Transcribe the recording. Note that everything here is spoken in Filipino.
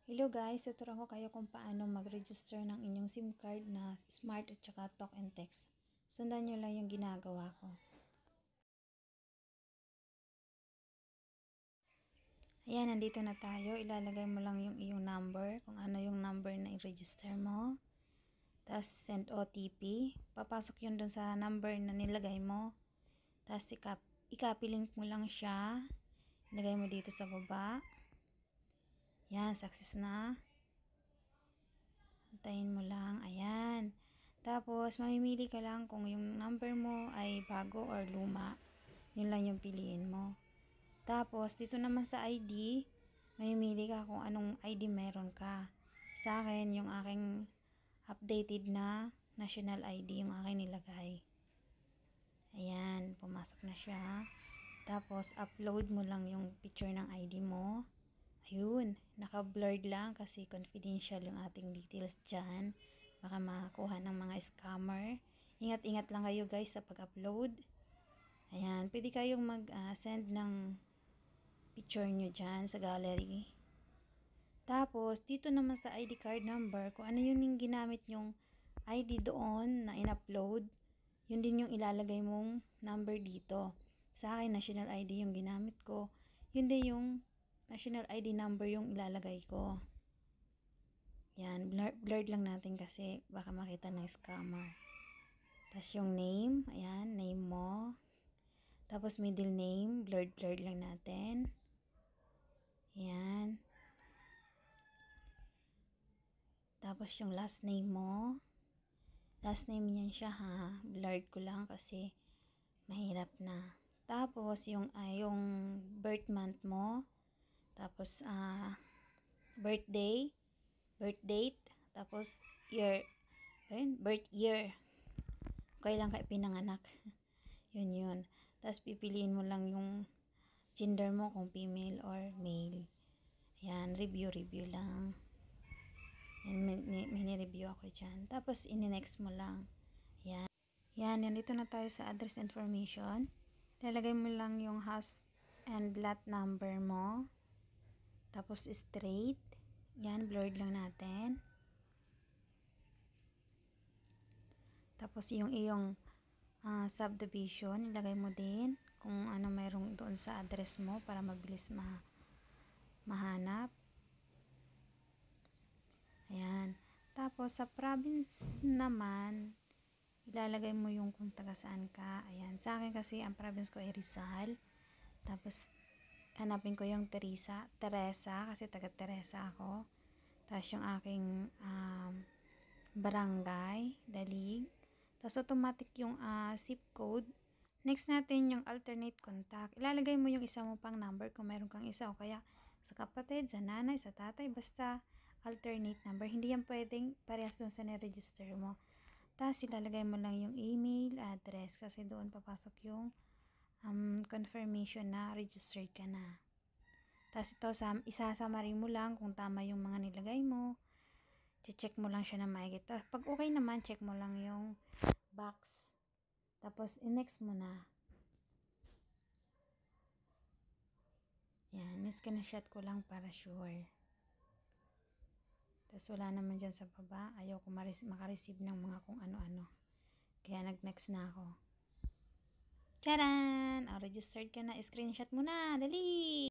Hello guys, tuturuan ko kayo kung paano mag-register ng inyong SIM card na Smart at saka Talk and Text. Sundan nyo lang yung ginagawa ko. Ayan, nandito na tayo. Ilalagay mo lang yung iyong number, kung ano yung number na i-register mo. Tapos send OTP. Papasok yun dun sa number na nilagay mo. Tapos i-copy link mo lang siya. Ilagay mo dito sa baba. Yan, success na. Antayin mo lang. Ayan. Tapos, mamimili ka lang kung yung number mo ay bago or luma. Yun lang yung piliin mo. Tapos, dito naman sa ID, mamimili ka kung anong ID meron ka. Sa akin, yung aking updated na national ID, yung aking nilagay. Ayan, pumasok na siya. Tapos, upload mo lang yung picture ng ID mo. Ayun, naka-blurred lang kasi confidential yung ating details dyan. Baka makakuha ng mga scammer. Ingat-ingat lang kayo guys sa pag-upload. Ayan, pwede kayong mag-send ng picture nyo dyan sa gallery. Tapos, dito naman sa ID card number, kung ano yun yung ginamit yung ID doon na in-upload, yun din yung ilalagay mong number dito. Sa akin, national ID yung ginamit ko. Yun din yung national ID number yung ilalagay ko. Yan, blurred lang natin kasi baka makita ng scammer. Tapos yung name, ayan, name mo. Tapos middle name, blurred lang natin. Ayan. Tapos yung last name mo. Last name yan siya ha. Blurred ko lang kasi mahirap na. Tapos yung birth month mo. Tapos birth date, tapos year. Ayun, birth year. Kailan ka pinanganak. Yun. Tapos pipiliin mo lang yung gender mo kung female or male. Ayan, review lang. And may review ako dyan. Tapos ini-next mo lang. Ayan. Yan, dito na tayo sa address information. Lalagay mo lang yung house and lot number mo. Tapos straight. Yan, blurred lang natin. Tapos yung iyong subdivision, ilagay mo din kung ano mayroong doon sa address mo para mabilis mahanap. Ayan. Tapos sa province naman, ilalagay mo yung kung taga saan ka. Ayan. Sa akin kasi ang province ko ay Rizal. Tapos hanapin ko yung Teresa kasi taga Teresa ako. Tapos yung aking barangay, Dalig. Tapos automatic yung zip code. Next natin yung alternate contact. Ilalagay mo yung isa mo pang number kung meron kang isa o kaya sa kapatid, sa nanay, sa tatay, basta alternate number. Hindi yan pwedeng parehas doon sa na-register mo. Tapos ilalagay mo lang yung email address kasi doon papasok yung confirmation na registered ka na. Tapos ito, isasamarin mo lang kung tama yung mga nilagay mo. Check mo lang siya na maigit. Pag okay naman, check mo lang yung box. Tapos, next mo na. Yan, screenshot ko lang para sure. Tapos, wala naman dyan sa baba. Ayaw ko makareceive ng mga kung ano-ano. Kaya, nag-next na ako. Charan! Registered ka na. Screenshot mo na. Dali!